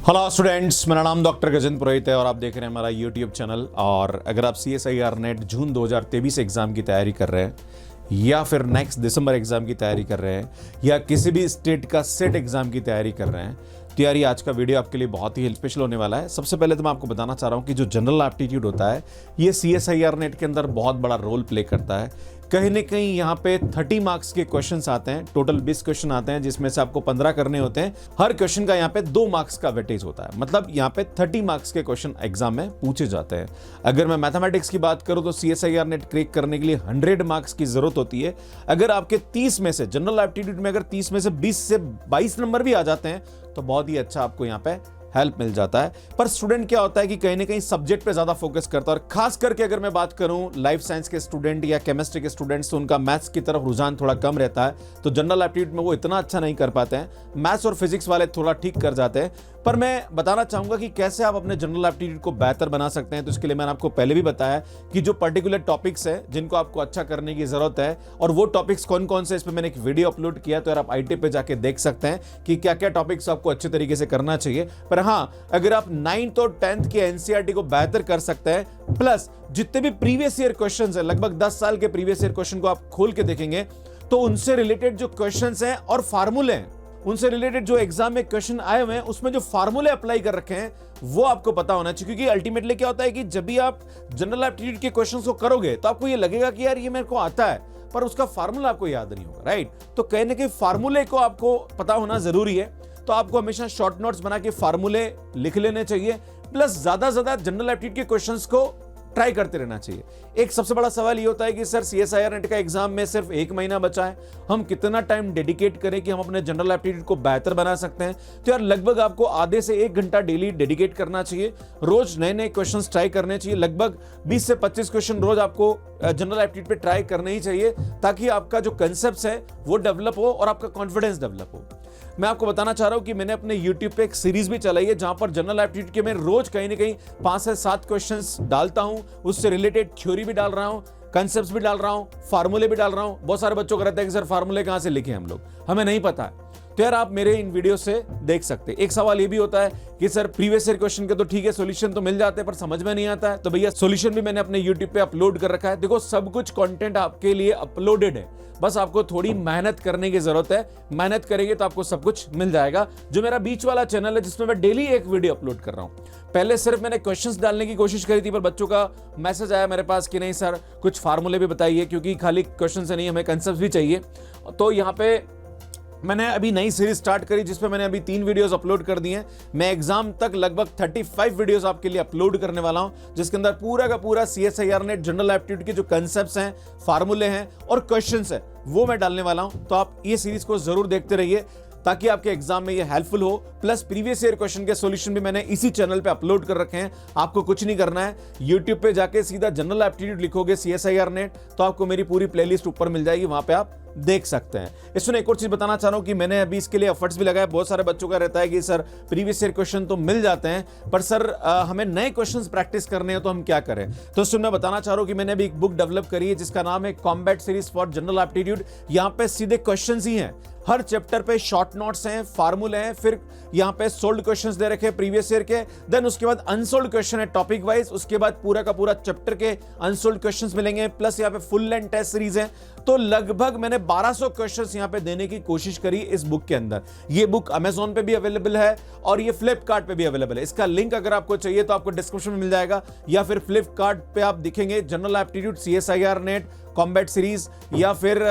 Hello students, मेरा नाम doctor Gajendra पुरोहित है और आप देख रहे हैं हमारा यूट्यूब चैनल। और अगर आप CSIR नेट जून 2023 एग्जाम की तैयारी कर रहे हैं या फिर नेक्स्ट दिसंबर एग्जाम की तैयारी कर रहे हैं या किसी भी स्टेट का सेट एग्जाम की तैयारी कर रहे हैं तो यार ये आज का वीडियो आपके लिए बहुत ही स्पेशल होने वाला है। सबसे पहले तो मैं आपको बताना चाह रहा हूँ कि जो जनरल एप्टीट्यूड होता है ये CSIR नेट के अंदर बहुत बड़ा रोल प्ले करता है। कहीं ना कहीं यहाँ पे 30 मार्क्स के क्वेश्चंस आते हैं, टोटल 20 क्वेश्चन आते हैं जिसमें से आपको 15 करने होते हैं। हर क्वेश्चन का यहाँ पे 2 मार्क्स का वेटेज होता है, मतलब यहाँ पे 30 मार्क्स के क्वेश्चन एग्जाम में पूछे जाते हैं। अगर मैं मैथमेटिक्स की बात करूँ तो CSIR नेट क्रैक करने के लिए 100 मार्क्स की जरूरत होती है। अगर आपके 30 में से जनरल एप्टीट्यूड में अगर 30 में से 20 से 22 नंबर भी आ जाते हैं तो बहुत ही अच्छा आपको यहाँ पे हेल्प मिल जाता है। पर स्टूडेंट क्या होता है कि कहीं ना कहीं सब्जेक्ट पे ज्यादा फोकस करता है, और खास करके अगर मैं बात करूं लाइफ साइंस के स्टूडेंट या केमिस्ट्री के स्टूडेंट्स तो उनका मैथ्स की तरफ रुझान थोड़ा कम रहता है, तो जनरल एप्टीट्यूड में वो इतना अच्छा नहीं कर पाते हैं। मैथ्स और फिजिक्स वाले थोड़ा ठीक कर जाते हैं। पर मैं बताना चाहूंगा कि कैसे आप अपने जनरल एप्टीट्यूड को बेहतर बना सकते हैं। तो इसके लिए मैंने आपको पहले भी बताया कि जो पर्टिकुलर टॉपिक्स है जिनको आपको अच्छा करने की जरूरत है और वो टॉपिक्स कौन कौन से, इस पर मैंने एक वीडियो अपलोड किया, तो यार आप IT पे जाके देख सकते हैं कि क्या क्या टॉपिक्स आपको अच्छे तरीके से करना चाहिए। पर हाँ, अगर आप 9th और 10th के NCERT को बेहतर कर सकते हैं, प्लस जितने भी प्रीवियस ईयर क्वेश्चंस हैं, लगभग 10 साल के प्रीवियस ईयर क्वेश्चन को आप खोल के देखेंगे तो उनसे रिलेटेड जो क्वेश्चंस हैं और फार्मूले हैं, उनसे रिलेटेड जो एग्जाम में क्वेश्चन आए हुए हैं उसमें जो फार्मूले अप्लाई कर रखे हैं वो आपको पता होना चाहिए। क्योंकि अल्टीमेटली क्या होता है कि जब भी आप जनरल एप्टीट्यूड के क्वेश्चंस को करोगे तो आपको ये लगेगा कि यार ये मेरे को आता है, पर उसका फार्मूला आपको याद नहीं होगा, राइट। तो कहीं ना कहीं फार्मूले को आपको पता होना जरूरी है। तो आपको हमेशा शॉर्ट नोट्स बना के फार्मूले लिख लेने चाहिए, प्लस ज्यादा से ज्यादा जनरल एप्टीट्यूड के क्वेश्चंस को ट्राई करते रहना चाहिए। एक सबसे बड़ा सवाल ये होता है कि सर CSIR नेट का एग्जाम में सिर्फ 1 महीना बचा है, हम कितना टाइम डेडिकेट करें कि हम अपने जनरल एप्टीट्यूड को बेहतर बना सकते हैं। तो यार लगभग आपको आधे से 1 घंटा डेली डेडिकेट करना चाहिए। रोज नए नए क्वेश्चंस ट्राई करने चाहिए। लगभग 20 से 25 क्वेश्चन रोज आपको जनरल एप्टीट्यूड पे ट्राई करने ही चाहिए, ताकि आपका जो कंसेप्ट है वो डेवलप हो और आपका कॉन्फिडेंस डेवलप हो। मैं आपको बताना चाह रहा हूं कि मैंने अपने YouTube पे एक सीरीज भी चलाई है जहां पर जनरल एप्टीट्यूड के मैं रोज कहीं ना कहीं 5 से 7 क्वेश्चंस डालता हूं, उससे रिलेटेड थ्योरी भी डाल रहा हूं, कंसेप्ट्स भी डाल रहा हूं, फार्मूले भी डाल रहा हूं। बहुत सारे बच्चों को रहता है कि सर फार्मूले कहां से लिखे हम लोग, हमें नहीं पता है। तो यार आप मेरे इन वीडियो से देख सकते हैं। एक सवाल ये भी होता है कि सर प्रीवियस ईयर क्वेश्चन के तो ठीक है, सॉल्यूशन तो मिल जाते हैं पर समझ में नहीं आता है, तो भैया सॉल्यूशन भी मैंने अपने YouTube पे अपलोड कर रखा है। देखो सब कुछ कंटेंट आपके लिए अपलोडेड है, बस आपको थोड़ी मेहनत करने की जरूरत है। मेहनत करेंगे तो आपको सब कुछ मिल जाएगा। जो मेरा बीच वाला चैनल है जिसमें मैं डेली एक वीडियो अपलोड कर रहा हूं, पहले सिर्फ मैंने क्वेश्चंस डालने की कोशिश करी थी, पर बच्चों का मैसेज आया मेरे पास कि नहीं सर कुछ फार्मूले भी बताइए, क्योंकि खाली क्वेश्चन से नहीं हमें कंसेप्ट भी चाहिए। तो यहाँ पे मैंने अभी नई सीरीज स्टार्ट करी जिसपे मैंने अभी 3 वीडियोस अपलोड कर दिए हैं। मैं एग्जाम तक लगभग 35 वीडियोस आपके लिए अपलोड करने वाला हूं, जिसके अंदर पूरा का पूरा CSIR नेट जनरल एप्टीट्यूड के जो कंसेप्ट्स हैं, फार्मूले हैं और क्वेश्चंस हैं वो मैं डालने वाला हूं। तो आप ये सीरीज को जरूर देखते रहिए ताकि आपके एग्जाम में ये हेल्पफुल हो। प्लस प्रीवियस ईयर क्वेश्चन के सॉल्यूशन भी मैंने इसी चैनल पे अपलोड कर रखे हैं। आपको कुछ नहीं करना है, YouTube पे जाके सीधा जनरल एप्टीट्यूड लिखोगे CSIR नेट तो आपको मेरी पूरी प्लेलिस्ट ऊपर मिल जाएगी, वहां पे आप देख सकते हैं। इसमें एक और चीज बताना चाह रहा हूं कि मैंने अभी इसके लिए एफर्ट्स भी लगाए। बहुत सारे बच्चों का रहता है कि सर प्रीवियस ईयर क्वेश्चन तो मिल जाते हैं पर सर हमें नए क्वेश्चंस प्रैक्टिस करने हैं तो हम क्या करें। तो इसमें मैं बताना चाह रहा हूं कि मैंने अभी एक बुक डेवलप करी है जिसका नाम है combat series for general aptitude. यहाँ पे सीधे क्वेश्चंस ही हैं, हर चैप्टर पे शॉर्ट नोट्स हैं, फार्मूले हैं, फिर यहाँ पे सोल्ड क्वेश्चंस दे रखे हैं प्रीवियस ईयर के, देन उसके बाद अनसोल्ड क्वेश्चन है टॉपिक वाइज, उसके बाद पूरा का पूरा चैप्टर के अनसोल्ड क्वेश्चंस मिलेंगे, प्लस यहाँ पे फुल लेंथ टेस्ट सीरीज है। तो लगभग मैंने 1200 क्वेश्चंस यहाँ पे देने की कोशिश करी इस बुक के अंदर। ये बुक Amazon पे भी अवेलेबल है और ये फ्लिपकार्ट पे भी अवेलेबल है। इसका लिंक अगर आपको चाहिए तो आपको डिस्क्रिप्शन में मिल जाएगा, या फिर फ्लिपकार्ट पे आप दिखेंगे general aptitude CSIR net combat series, या फिर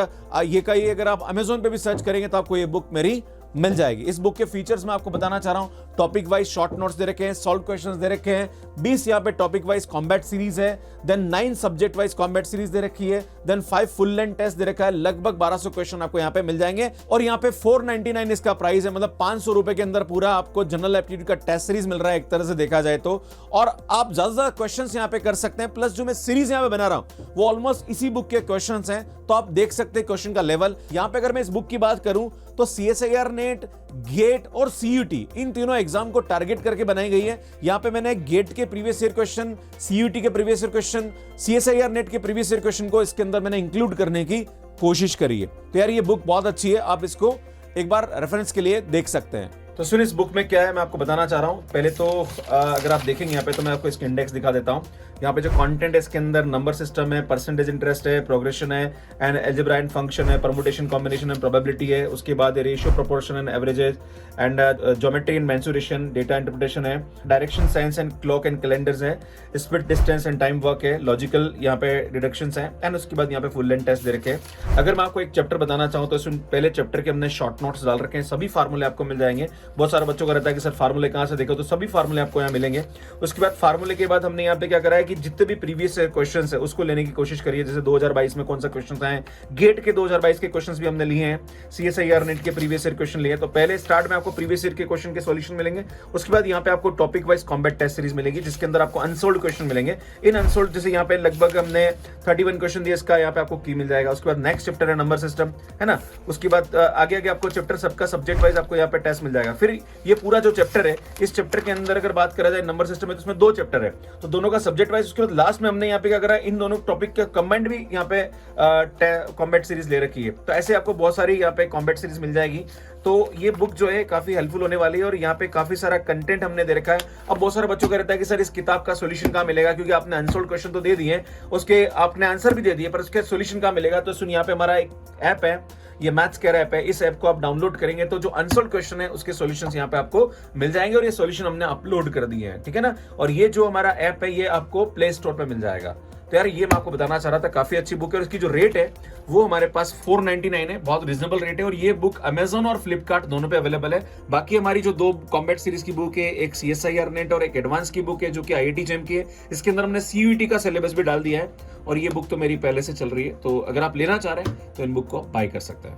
ये कहीं अगर आप Amazon पे भी सर्च करेंगे तो आपको ये बुक मेरी मिल जाएगी। इस बुक के फीचर्स मैं आपको बताना चाह रहा हूं। टॉपिक वाइज शॉर्ट नोट्स दे रखे हैं, सॉल्व क्वेश्चंस दे रखे हैं, 20 यहाँ पे टॉपिक वाइज कॉम्बैट सीरीज है, then 9 subject wise combat series दे रखी है, देन 5 फुल लेंथ टेस्ट दे रखा है। लगभग 1200 क्वेश्चन आपको यहाँ पे मिल जाएंगे और यहाँ पे 499 इसका प्राइस है, मतलब 500 रुपए के अंदर पूरा आपको जनरल एप्टीट्यूड का टेस्ट सीरीज मिल रहा है एक तरह से देखा जाए तो। और आप ज्यादा क्वेश्चन यहाँ पे कर सकते हैं, प्लस जो मैं सीरीज यहाँ पे बना रहा हूँ वो ऑलमोस्ट इसी बुक के क्वेश्चन हैं, तो आप देख सकते हैं क्वेश्चन का लेवल। यहाँ पे अगर मैं इस बुक की बात करूं तो CSIR नेट, गेट और CUT इन तीनों एग्जाम को टारगेट करके बनाई गई है। यहां पे मैंने गेट के प्रीवियस ईयर क्वेश्चन, CUT के previous year question, CSIR NET के प्रीवियस ईयर क्वेश्चन को इसके अंदर मैंने इंक्लूड करने की कोशिश करी है। तो यार ये बुक बहुत अच्छी है, आप इसको एक बार रेफरेंस के लिए देख सकते हैं। तो सुन, इस बुक में क्या है मैं आपको बताना चाह रहा हूँ। पहले तो अगर आप देखेंगे यहाँ पे तो मैं आपको इसके इंडेक्स दिखा देता हूँ। यहाँ पे जो कंटेंट है इसके अंदर नंबर सिस्टम है, परसेंटेज इंटरेस्ट है, प्रोग्रेशन है एंड अलजेब्रा एंड फंक्शन है, परमुटेशन कॉम्बिनेशन एंड प्रोबेबिलिटी है। उसके बाद ratio, proportion and averages and geometry and mensuration, data interpretation है, direction science and clock and calendars है, split distance and time work है, logical यहाँ पे डिडक्शंस है एंड उसके बाद यहाँ पे फुल लेंथ टेस्ट दे रखे हैं। अगर मैं आपको एक चैप्टर बताना चाहूँ तो इसमें पहले चैप्टर के हमने शॉर्ट नोट्स डाल रखे हैं, सभी फार्मूले आपको मिल जाएंगे। बहुत सारे बच्चों का रहता है कि सर फार्मूले कहाँ से देखो, तो सभी फार्मूले आपको यहाँ मिलेंगे। उसके बाद फार्मूले के बाद हमने यहाँ पे क्या करा है कि जितने भी प्रीवियस क्वेश्चंस है उसको लेने की कोशिश करिए। जैसे 2022 में कौन सा क्वेश्चंस आए, गेट के 2022 के क्वेश्चंस भी हमने लिए हैं, CSIR नेट के प्रीवियस ईयर क्वेश्चन लिए। तो पहले स्टार्ट में आपको प्रीवियस ईयर के क्वेश्चन के सॉल्यूशन मिलेंगे। उसके बाद यहाँ पे आपको topic wise combat test series मिलेगी जिसके अंदर आपको अनसोल्ड क्वेश्चन मिलेंगे। इन अनसोल्ड जैसे यहाँ पे लगभग हमने 31 क्वेश्चन दिए, इसका यहाँ पे आपको की मिल जाएगा। उसके बाद नेक्स्ट चैप्टर है नंबर सिस्टम, है ना। उसके बाद आगे आगे आपको चैप्टर सबका सब्जेक्ट वाइज आपको यहाँ पे टेस्ट मिल जाएगा। फिर ये पूरा जो चैप्टर है, इस चैप्टर के अंदर अगर बात करा जाए नंबर सिस्टम में तो उसमें 2 चैप्टर है, तो दोनों का सब्जेक्ट वाइज। उसके बाद लास्ट में हमने यहाँ पे क्या करा, इन दोनों टॉपिक का कंबाइंड भी यहाँ पे कॉम्बैट सीरीज ले रखी है। तो ऐसे आपको बहुत सारी यहाँ पे कॉम्बैट सीरीज मिल जाएगी। तो ये बुक जो है काफी हेल्पफुल होने वाली है और यहाँ पे काफी सारा कंटेंट हमने दे रखा है। अब बहुत सारे बच्चों का रहता है कि सर इस किताब का सॉल्यूशन कहाँ मिलेगा, क्योंकि आपने अनसोल्ड क्वेश्चन तो दे दिए, उसके आपने आंसर भी दे दिए, पर उसके सॉल्यूशन कहाँ मिलेगा। तो सुन, यहाँ पे हमारा एक ऐप है, ये मैथ्स केयर ऐप है। इस ऐप को आप डाउनलोड करेंगे तो जो अनसोल्ड क्वेश्चन है उसके सॉल्यूशंस यहाँ पे आपको मिल जाएंगे और ये सॉल्यूशन हमने अपलोड कर दिए हैं, ठीक है ना। और ये जो हमारा ऐप है ये आपको प्ले स्टोर पे मिल जाएगा। तो यार ये मैं आपको बताना चाह रहा था, काफी अच्छी बुक है और इसकी जो रेट है वो हमारे पास 499 है, बहुत रिजनेबल रेट है। और ये बुक अमेजोन और फ्लिपकार्ट दोनों पे अवेलेबल है। बाकी हमारी जो 2 कॉम्बैट सीरीज की बुक है, एक CSIR नेट और एक एडवांस की बुक है जो कि IIT JEM की है, इसके अंदर हमने CUET का सिलेबस भी डाल दिया है और ये बुक तो मेरी पहले से चल रही है। तो अगर आप लेना चाह रहे हैं तो इन बुक को बाय कर सकते हैं।